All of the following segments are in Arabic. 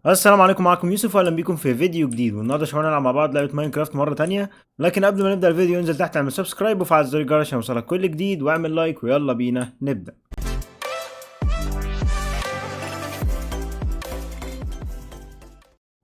السلام عليكم، معكم يوسف واهلا بيكم في فيديو جديد. والنهارده شباب هنلعب مع بعض لعبه ماينكرافت مره تانية. لكن قبل ما نبدا الفيديو انزل تحت اعمل سبسكرايب وفعل زر الجرس عشان يوصلك كل جديد، واعمل لايك ويلا بينا نبدا.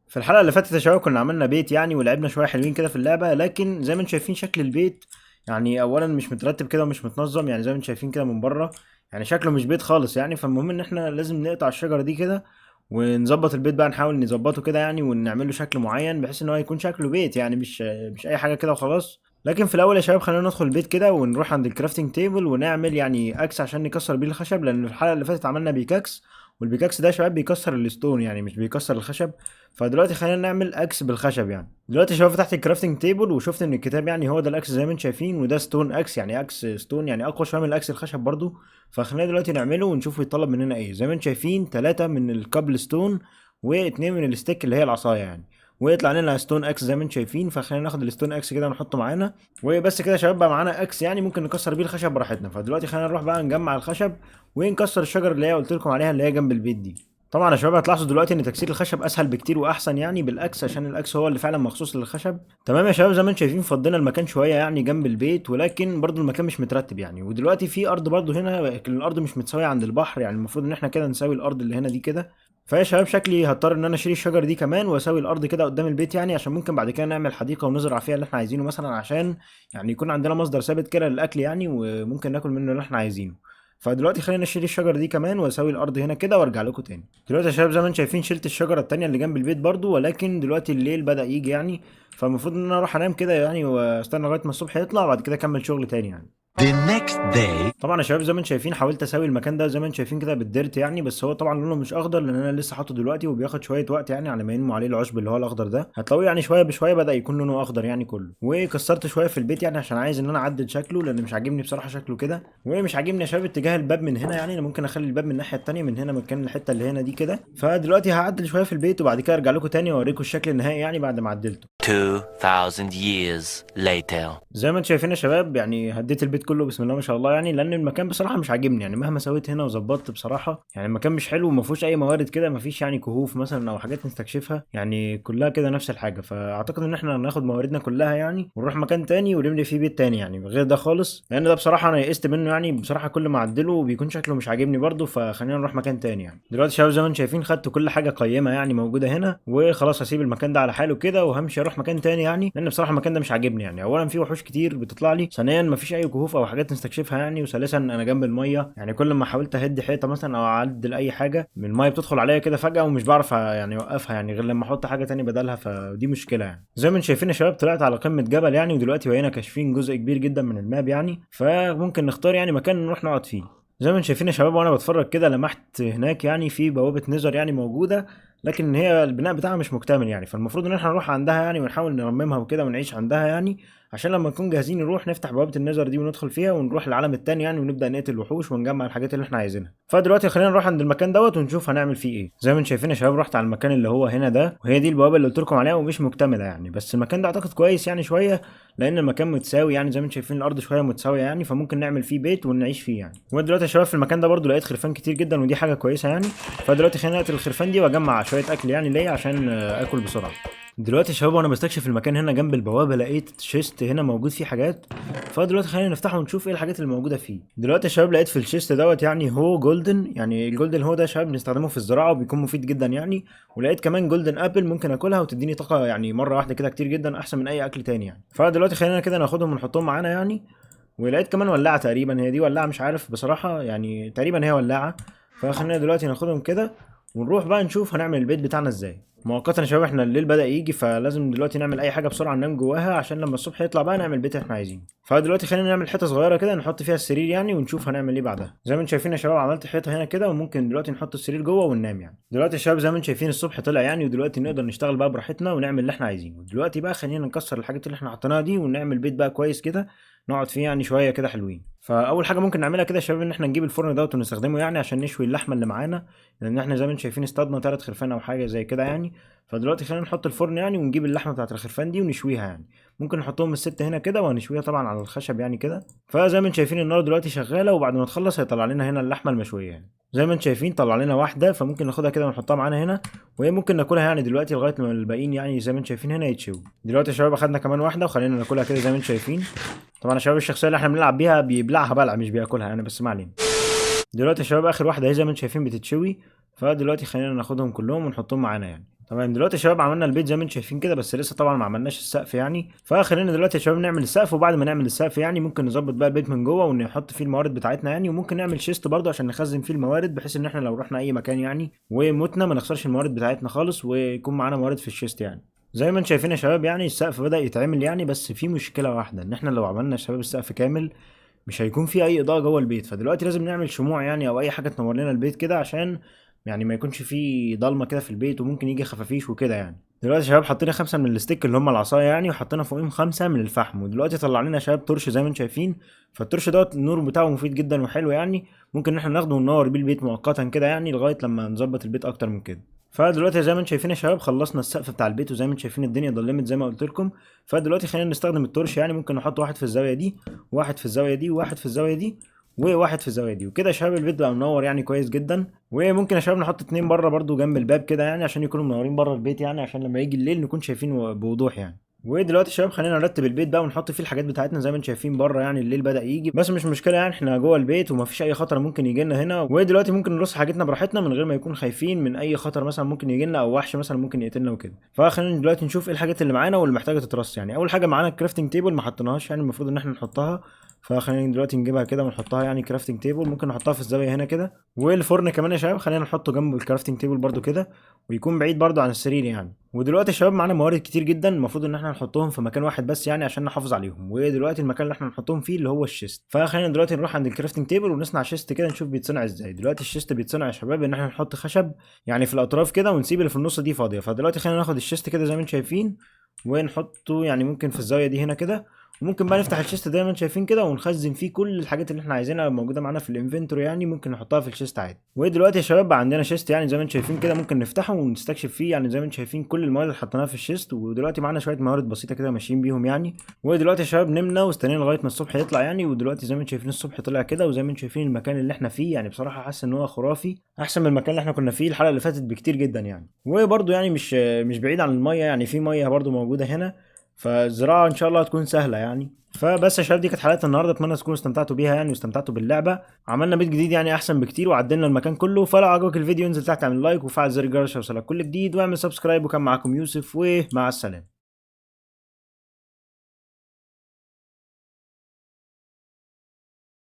في الحلقه اللي فاتت يا شباب كنا عملنا بيت يعني ولعبنا شويه حلوين كده في اللعبه، لكن زي ما انتم شايفين شكل البيت يعني اولا مش مترتب كده ومش متنظم، يعني زي ما انتم شايفين كده من بره يعني شكله مش بيت خالص يعني. فالمهم ان احنا لازم نقطع الشجره دي كده ونظبط البيت بقى، نحاول نظبطه كده يعني ونعمل له شكل معين بحيث ان هو يكون شكله بيت يعني مش اي حاجه كده وخلاص. لكن في الاول يا شباب خلينا ندخل البيت كده ونروح عند الكرافتنج تيبل ونعمل يعني اكس عشان نكسر بيه الخشب، لان الحلقه اللي فاتت عملنا بيكاكس والبيكاكس ده يا شباب بيكسر الستون يعني مش بيكسر الخشب. فدلوقتي خلينا نعمل اكس بالخشب يعني. دلوقتي يا شباب فتحت الكرافتنج تيبل وشفت ان الكتاب يعني هو ده الاكس زي ما انتم شايفين، وده ستون اكس يعني اكس ستون يعني اقوى شويه من الاكس الخشب برضو. فخلينا دلوقتي نعمله ونشوف يطلب مننا ايه. زي ما انتم شايفين 3 من الكابل ستون واتنين من الستيك اللي هي العصايه يعني، ويطلع لنا ستون اكس زي ما انتم شايفين. فخلينا ناخد الستون اكس كده ونحطه معانا، وبس كده يا شباب بقى معانا اكس يعني ممكن نكسر بيه الخشب براحتنا. فدلوقتي خلينا نروح بقى نجمع الخشب ونكسر الشجر اللي هي قلت لكم عليها اللي هي جنب البيت دي. طبعا يا شباب هتلاحظوا دلوقتي ان تكسير الخشب اسهل بكتير واحسن يعني بالاكس، عشان الاكس هو اللي فعلا مخصوص للخشب. تمام يا شباب، زي ما انتم شايفين فضينا المكان شويه يعني جنب البيت، ولكن برضو المكان مش مترتب يعني. ودلوقتي في ارض برضو هنا، لكن الارض مش متساويه عند البحر يعني. المفروض ان احنا كده نساوي الارض اللي هنا دي كده. فيا شباب شكلي هضطر ان انا اشيل الشجر دي كمان واسوي الارض كده قدام البيت يعني، عشان ممكن بعد كده نعمل حديقه ونزرع فيها اللي احنا عايزينه مثلا، عشان يعني يكون عندنا مصدر ثابت كده للاكل يعني، وممكن ناكل منه اللي احنا عايزينه. فدلوقتي خلينا نشيل الشجر دي كمان واسوي الارض هنا كده وارجع لكم تاني. دلوقتي يا شباب زي ما انتم شايفين شلت الشجره التانيه اللي جنب البيت برضو، ولكن دلوقتي الليل بدا يجي يعني، فالمفروض ان انا اروح انام كده يعني واستنى لغايه ما الصبح يطلع وبعد كده اكمل شغل تاني يعني. The next day. طبعا يا شباب زي ما انتم شايفين حاولت اسوي المكان ده زي ما انتم شايفين كده بالديرت يعني، بس هو طبعا لونه مش اخضر لان انا لسه حاطه دلوقتي وبياخد شويه وقت يعني على ما ينمو عليه العشب اللي هو الاخضر ده. هتلاقوه يعني شويه بشويه بدا يكون لونه اخضر يعني كله. وكسرت شويه في البيت يعني عشان عايز ان انا اعدل شكله، لان مش عاجبني بصراحه شكله كده. ومش عاجبني يا شباب اتجاه الباب من هنا يعني، انا ممكن اخلي الباب من الناحيه التانيه من هنا مكان الحته اللي هنا دي كده. فدلوقتي هعدل شويه في البيت وبعد كده ارجع لكم تاني واوريكم الشكل النهائي يعني بعد ما عدلته. 2000 years later. زي ما انتم شايفين يا شباب يعني هديت البيت كله بسم الله ما شاء الله يعني، لان المكان بصراحه مش عاجبني يعني. مهما سويت هنا وظبطت بصراحه يعني المكان مش حلو وما فيهوش اي موارد كده، ما فيش يعني كهوف مثلا او حاجات نستكشفها يعني، كلها كده نفس الحاجه. فاعتقد ان احنا ناخد مواردنا كلها يعني ونروح مكان تاني ونبني فيه بيت تاني يعني غير ده خالص، لان ده بصراحه انا يئست منه يعني. بصراحه كل ما اعدله بيكون شكله مش عاجبني برده، فخلينا نروح مكان تاني يعني. دلوقتي يا شباب زي ما انتم شايفين خدت كل حاجه قيمه يعني موجوده هنا، وخلاص هسيب المكان ده على حاله كده وهمشي اروح مكان تاني يعني، لان بصراحه المكان ده مش عاجبني يعني. اولا في وحوش كتير بتطلع لي، ثانيا مفيش اي كهوف او حاجات نستكشفها يعني، وثالثا انا جنب الميه يعني. كل ما حاولت اهد حيطه مثلا او اعدل اي حاجه من الميه بتدخل عليا كده فجاه ومش بعرف يعني اوقفها يعني غير لما احط حاجه تاني بدلها، فدي مشكله يعني. زي ما انتم شايفين يا شباب طلعت على قمه جبل يعني، ودلوقتي بقينا كاشفين جزء كبير جدا من الماب يعني، فممكن نختار يعني مكان نروح نقعد فيه. زي ما انتم شايفين يا شباب وانا بتفرج كده لمحت هناك يعني في بوابه نظر يعني موجوده، لكن هي البناء بتاعها مش مكتمل يعني. فالمفروض ان احنا نروح عندها يعني ونحاول نرممها وكده ونعيش عندها يعني، عشان لما نكون جاهزين نروح نفتح بوابة النظر دي وندخل فيها ونروح العالم التاني يعني، ونبدأ نقتل الوحوش ونجمع الحاجات اللي احنا عايزينها. فدلوقتي خلينا نروح عند المكان دوت ونشوف هنعمل فيه ايه. زي ما انتم شايفين يا شباب رحت على المكان اللي هو هنا ده، وهي دي البوابة اللي قلت لكم عليها ومش مكتملة يعني، بس المكان ده اعتقد كويس يعني شوية، لان المكان متساوي يعني. زي ما انتم شايفين الارض شوية متساوية يعني، فممكن نعمل فيه بيت ونعيش فيه يعني. ودلوقتي يا شباب في المكان ده برضو لقيت خرفان كتير جدا ودي حاجة كويسة يعني. فدلوقتي خلينا نقتل الخرفان دي واجمع شوية اكل يعني ليا عشان اكل بسرعة. دلوقتي يا شباب وانا بستكشف المكان هنا جنب البوابه لقيت شيست هنا موجود فيه حاجات. فدلوقتي خلينا نفتحه ونشوف ايه الحاجات اللي موجوده فيه. دلوقتي يا شباب لقيت في الشيست دوت يعني هو جولدن، يعني الجولدن هو ده يا شباب بنستخدمه في الزراعه وبيكون مفيد جدا يعني. ولقيت كمان جولدن ابل ممكن اكلها وتديني طاقه يعني مره واحده كده كتير جدا احسن من اي اكل تاني يعني. فدلوقتي خلينا كده ناخدهم ونحطهم معانا يعني. ولقيت كمان ولاعه تقريبا، هي دي ولاعه مش عارف بصراحه يعني، تقريبا هي ولاعه. فخلينا دلوقتي ناخدهم كده ونروح بقى نشوف هنعمل البيت بتاعنا ازاي. مؤقتا يا شباب احنا الليل بدأ يجي، فلازم دلوقتي نعمل اي حاجه بسرعه ننام جواها عشان لما الصبح يطلع بقى نعمل البيت اللي احنا عايزينه. فدلوقتي خلينا نعمل حته صغيره كده نحط فيها السرير يعني ونشوف هنعمل ايه بعدها. زي ما انتم شايفين يا شباب عملت حيطه هنا كده وممكن دلوقتي نحط السرير جوه وننام يعني. دلوقتي يا شباب زي ما انتم شايفين الصبح طلع يعني، ودلوقتي نقدر نشتغل بقى براحتنا ونعمل اللي احنا عايزينه. دلوقتي بقى خلينا نكسر الحاجات اللي احنا حطيناها دي ونعمل بيت بقى كويس كده نقعد فيه يعني شويه كده حلوين. فاول حاجه ممكن نعملها كده يا شباب ان احنا نجيب الفرن دوت ونستخدمه يعني عشان نشوي اللحمه اللي معانا، لان احنا زي ما انتم شايفين اصطادنا 3 خرفان او حاجه زي كده يعني. فدلوقتي خلينا نحط الفرن يعني ونجيب اللحمه بتاعت الخرفان دي ونشويها يعني. ممكن نحطهم الستة هنا كده وهنشويها طبعا على الخشب يعني كده. فزي ما انتم شايفين النار دلوقتي شغاله، وبعد ما تخلص هيطلع لنا هنا اللحمه المشويه يعني. زي ما انتم شايفين طلع لنا واحده، فممكن ناخدها كده ونحطها معانا هنا، وهي ممكن ناكلها يعني دلوقتي لغايه ما الباقيين يعني زي ما انتم شايفين هنا يتشوي. دلوقتي يا شباب اخدنا كمان واحده وخلينا ناكلها كده زي ما انتم شايفين. طبعا يا شباب الشخصيه اللي احنا بنلعب بيها بيبلعها بلع مش بياكلها يعني، بس ما علينا. دلوقتي يا شباب اخر واحده اهي زي ما انتم شايفين بتتشوي. فدلوقتي خلينا ناخدهم كلهم ونحطهم معانا يعني. تمام دلوقتي يا شباب عملنا البيت زي ما انتم شايفين كده، بس لسه طبعا ما عملناش السقف يعني. فخلينا دلوقتي يا شباب نعمل السقف، وبعد ما نعمل السقف يعني ممكن نظبط بقى البيت من جوه ونحط فيه الموارد بتاعتنا يعني. وممكن نعمل شيست برضه عشان نخزن فيه الموارد، بحيث ان احنا لو رحنا اي مكان يعني ومتنا ما نخسرش الموارد بتاعتنا خالص، ويكون معانا موارد في الشيست يعني. زي ما انتم شايفين يا شباب يعني السقف بدأ يتعمل يعني، بس في مشكله واحده، ان احنا لو عملنا يا شباب السقف كامل مش هيكون في اي اضاءه جوه البيت. فدلوقتي لازم نعمل شموع يعني او اي حاجه تنور لنا البيت كده، عشان يعني ما يكونش في ضلمه كده في البيت، وممكن يجي خفافيش وكده يعني. دلوقتي يا شباب حطينا 5 من الستيك اللي هم العصايه يعني، وحطينا فوقهم 5 من الفحم. ودلوقتي طلع لنا يا شباب تورش زي ما انتم شايفين. فالتورش دوت النور بتاعه مفيد جدا وحلو يعني، ممكن ان احنا ناخده وننور بيه البيت مؤقتا كده يعني لغايه لما نظبط البيت اكتر من كده. فدلوقتي زي ما انتم شايفين يا شباب خلصنا السقف بتاع البيت، وزي ما انتم شايفين الدنيا ضلمت زي ما قلت لكم. فدلوقتي خلينا نستخدم التورش يعني، ممكن نحط واحد في الزاويه دي، واحد في الزاويه دي، وواحد في الزاويه دي، وواحد في الزاويه دي، وكده يا شباب البيت بقى منور يعني كويس جدا. وممكن يا شباب نحط 2 بره برضو جنب الباب كده يعني، عشان يكونوا منورين بره البيت يعني، عشان لما يجي الليل نكون شايفين بوضوح يعني. ودلوقتي يا شباب خلينا نرتب البيت بقى ونحط فيه الحاجات بتاعتنا زي ما انتم شايفين بره يعني. الليل بدأ يجي بس مش مشكله يعني، احنا جوه البيت ومفيش اي خطر ممكن يجي لنا هنا. ودلوقتي ممكن نرص حاجتنا براحتنا من غير ما يكون خايفين من اي خطر مثلا ممكن يجي لنا، او وحش مثلا ممكن يقتلنا وكده. فخلينا دلوقتي نشوف ايه الحاجات اللي معانا واللي محتاجه تترص يعني. اول حاجه معانا الكرافتنج تيبل، ما حطيناهاش يعني، المفروض ان احنا نحطها. فخلينا دلوقتي نجيبها كده ونحطها يعني كرافتنج تيبل، ممكن نحطها في الزاويه هنا كده. والفرن كمان يا شباب خلينا نحطه جنب الكرافتنج تيبل برضو كده، ويكون بعيد برضو عن السرير يعني. ودلوقتي يا شباب معانا موارد كتير جدا، المفروض ان احنا نحطهم في مكان واحد بس يعني عشان نحافظ عليهم. ودلوقتي المكان اللي احنا نحطهم فيه اللي هو الشيست. فخلينا دلوقتي نروح عند الكرافتنج تيبل ونصنع شيست كده، نشوف بيتصنع ازاي. دلوقتي الشيست بيتصنع يا شباب ان احنا نحط خشب يعني في الاطراف كده، ونسيب اللي في النص دي فاضيه. فدلوقتي خلينا ناخد الشيست كده زي ما انتم شايفين، ونحطه يعني ممكن في الزاويه دي هنا كده. وممكن بقى نفتح الشيست زي ما انتم شايفين كده، ونخزن فيه كل الحاجات اللي احنا عايزينها موجوده معانا في الانفنتوري يعني، ممكن نحطها في الشيست عادي. ودلوقتي يا شباب بقى عندنا شيست يعني زي ما انتم شايفين كده، ممكن نفتحه ونستكشف فيه يعني. زي ما انتم شايفين كل الموارد اللي حطيناها في الشيست، ودلوقتي معانا شويه موارد بسيطه كده ماشيين بيهم يعني. ودلوقتي يا شباب نمنا واستنينا لغايه ما الصبح يطلع يعني. ودلوقتي زي ما انتم شايفين الصبح طلع كده، وزي ما انتم شايفين المكان اللي احنا فيه يعني بصراحه حاسس ان هو خرافي، احسن من المكان اللي احنا كنا فيه الحلقه اللي فاتت بكتير جدا يعني. وبرده يعني مش بعيد عن الميه يعني، في ميه برده موجوده هنا، فالزراعه ان شاء الله هتكون سهله يعني. فبس يا شباب دي كانت حلقه النهارده، اتمنى تكونوا استمتعتوا بيها يعني واستمتعتوا باللعبه. عملنا بيت جديد يعني احسن بكتير، وعدلنا المكان كله. فلو عجبك الفيديو انزل تحت اعمل لايك وفعل زر الجرس عشان يوصلك كل جديد، واعمل سبسكرايب. وكان معاكم يوسف، ومع السلامه.